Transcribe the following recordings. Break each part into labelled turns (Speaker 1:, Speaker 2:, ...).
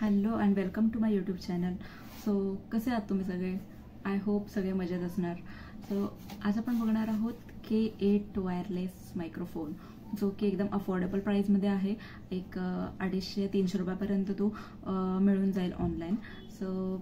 Speaker 1: Hello and welcome to my YouTube channel. So कसे आहात तुम्ही सगळे? आय होप सगळे मजेत असणार. सो आज आपण बघणार आहोत K8 वायरलेस मायक्रोफोन, जो की एकदम अफोर्डेबल प्राईसमध्ये आहे. एक 250-300 रुपयापर्यंत तो मिळून जाईल ऑनलाईन. सो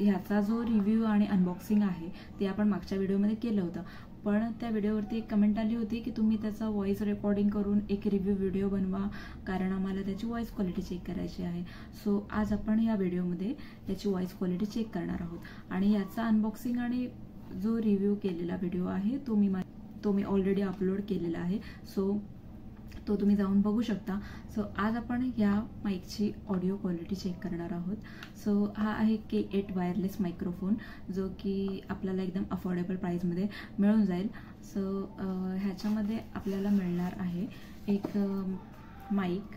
Speaker 1: ह्याचा जो रिव्ह्यू आणि अनबॉक्सिंग आहे ते आपण मागच्या व्हिडिओमध्ये केलं होतं, पण त्या व्हिडिओवरती एक कमेंट आली होती की तुम्ही त्याचा व्हॉइस रेकॉर्डिंग करून एक रिव्ह्यू व्हिडिओ बनवा, कारण आम्हाला त्याची व्हॉइस क्वालिटी चेक करायची आहे. सो आज आपण या व्हिडिओमध्ये त्याची व्हॉइस क्वालिटी चेक करणार आहोत आणि याचा अनबॉक्सिंग आणि जो रिव्ह्यू केलेला व्हिडिओ आहे तो मी ऑलरेडी अपलोड केलेला आहे. सो तो तुम्ही जाऊन बघू शकता. सो आज आपण या माईकची ऑडिओ क्वालिटी चेक करणार आहोत. सो हा आहे K8 वायरलेस मायक्रोफोन, जो की आपल्याला एकदम अफोर्डेबल प्राईसमध्ये मिळून जाईल. सो ह्याच्यामध्ये आपल्याला मिळणार आहे एक माईक,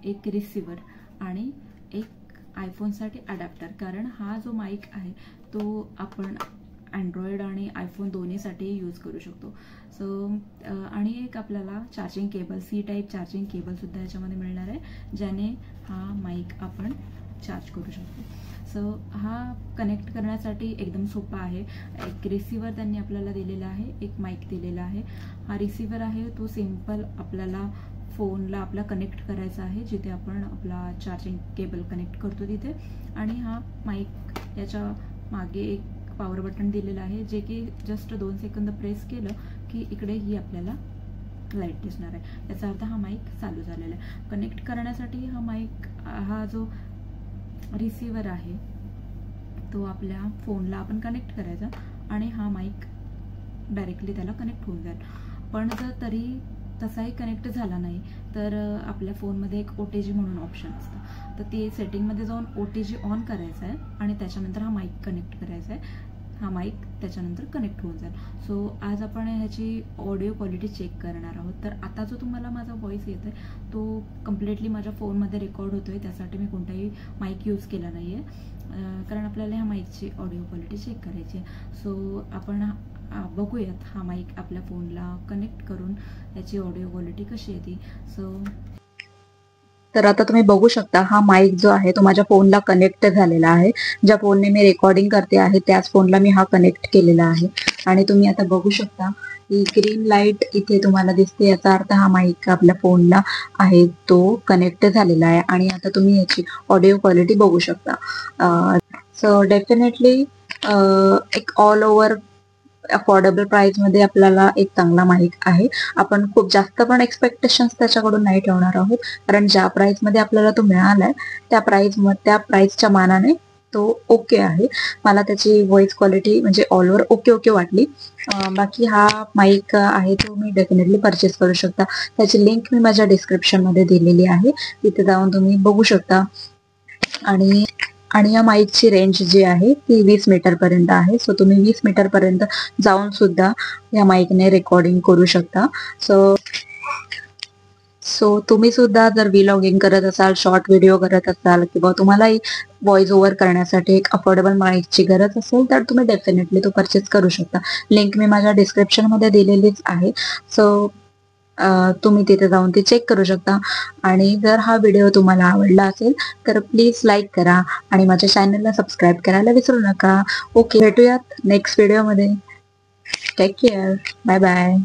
Speaker 1: एक रिसिव्हर आणि एक आयफोनसाठी अडॅप्टर, कारण हा जो माईक आहे तो आपण अँड्रॉइड आणि आयफोन दोन्हीसाठी यूज करू शकतो. सो आणि एक आपल्याला charging cable, C type charging केबलसुद्धा याच्यामध्ये मिळणार आहे, ज्याने हा माईक आपण चार्ज करू शकतो. सो हा कनेक्ट करण्यासाठी एकदम सोपा आहे. एक रिसिव्हर त्यांनी आपल्याला दिलेला आहे, एक माईक दिलेला आहे. हा रिसिव्हर आहे तो सिम्पल आपल्याला फोनला आपला कनेक्ट करायचा आहे, जिथे आपण आपला चार्जिंग केबल कनेक्ट करतो तिथे. आणि हा माईक, याच्या मागे एक पॉवर बटन दिलेलं आहे, जे की जस्ट 2 सेकंद प्रेस केलं की इकडे ही आपल्याला लाईट दिसणार आहे. याचा अर्थ हा माईक चालू झालेला आहे. कनेक्ट करण्यासाठी हा माईक, हा जो रिसिव्हर आहे तो आपल्या फोनला आपण कनेक्ट करायचा आणि हा माईक डायरेक्टली त्याला कनेक्ट होऊन जाईल. पण जर तरी तसाही कनेक्ट झाला नाही तर आपल्या फोनमध्ये एक OTG म्हणून ऑप्शन असतं, तर ते सेटिंगमध्ये जाऊन OTG ऑन करायचं आहे आणि त्याच्यानंतर हा माईक कनेक्ट करायचा आहे. हा माईक त्याच्यानंतर कनेक्ट होऊन जाईल. सो आज आपण ह्याची ऑडिओ क्वालिटी चेक करणार आहोत. तर आता जो तुम्हाला माझा व्हॉइस येतो आहे तो कम्प्लिटली माझ्या फोनमध्ये रेकॉर्ड होतो आहे. त्यासाठी मी कोणताही माईक यूज केला नाही आहे, कारण आपल्याला ह्या माईकची ऑडिओ क्वालिटी चेक करायची आहे. सो आपण बघूयात हा माईक आपल्या फोनला कनेक्ट करून याची ऑडिओ क्वालिटी कशी येते. सो
Speaker 2: तर आता तुम्ही बघू शकता हा माईक जो आहे तो माझ्या फोनला कनेक्ट झालेला आहे. ज्या फोनने मी रेकॉर्डिंग करते आहे त्याच फोनला मी हा कनेक्ट केलेला आहे. आणि तुम्ही आता बघू शकता ही ग्रीन लाईट इथे तुम्हाला दिसते, याचा अर्थ हा माईक आपल्या फोनला आहे तो कनेक्ट झालेला आहे. आणि आता तुम्ही याची ऑडिओ क्वालिटी बघू शकता. सो डेफिनेटली एक ऑल ओव्हर अफोर्डेबल प्राइस मध्ये आपल्याला एक चांगला माईक आहे. आपण खूप जास्त पण एक्सपेक्टेशन्स त्याच्याकडून नाही ठेवणार आहोत, कारण ज्या प्राइस मध्ये आपल्याला तो मिळालाय त्या प्राइसच्या मानाने तो ओके आहे. मला त्याची व्हॉइस क्वालिटी म्हणजे ऑल ओव्हर ओके वाटली. बाकी हा माईक आहे तो मी डेफिनेटली परचेस करू शकता. त्याची लिंक मी माझ्या डिस्क्रिप्शन मध्ये दिलेली आहे, तिथे जाऊन तुम्ही बघू शकता. आणि या माईकची रेंज जी आहे ती 20 मीटर पर्यंत आहे. सो तुम्ही 20 मीटर पर्यंत जाऊन सुद्धा या माईकने रेकॉर्डिंग करू शकता. सो तुम्ही सुद्धा जर व्लॉगिंग करत असाल, शॉर्ट व्हिडिओ करत असाल, किंवा तुम्हालाही व्हॉइस ओव्हर करण्यासाठी एक अफोर्डेबल माईकची गरज असेल तर तुम्ही डेफिनेटली तो परचेस करू शकता. लिंक मी माझ्या डिस्क्रिप्शन मध्ये दिलेलीच आहे. सो तुम्ही तिथे जाऊन ती चेक करू शकता. आणि जर हा व्हिडिओ तुम्हाला आवडला असेल तर प्लीज लाईक करा आणि माझ्या चॅनलला सबस्क्राईब करायला विसरू नका. ओके, भेटूयात नेक्स्ट व्हिडिओमध्ये. Take care. Bye bye.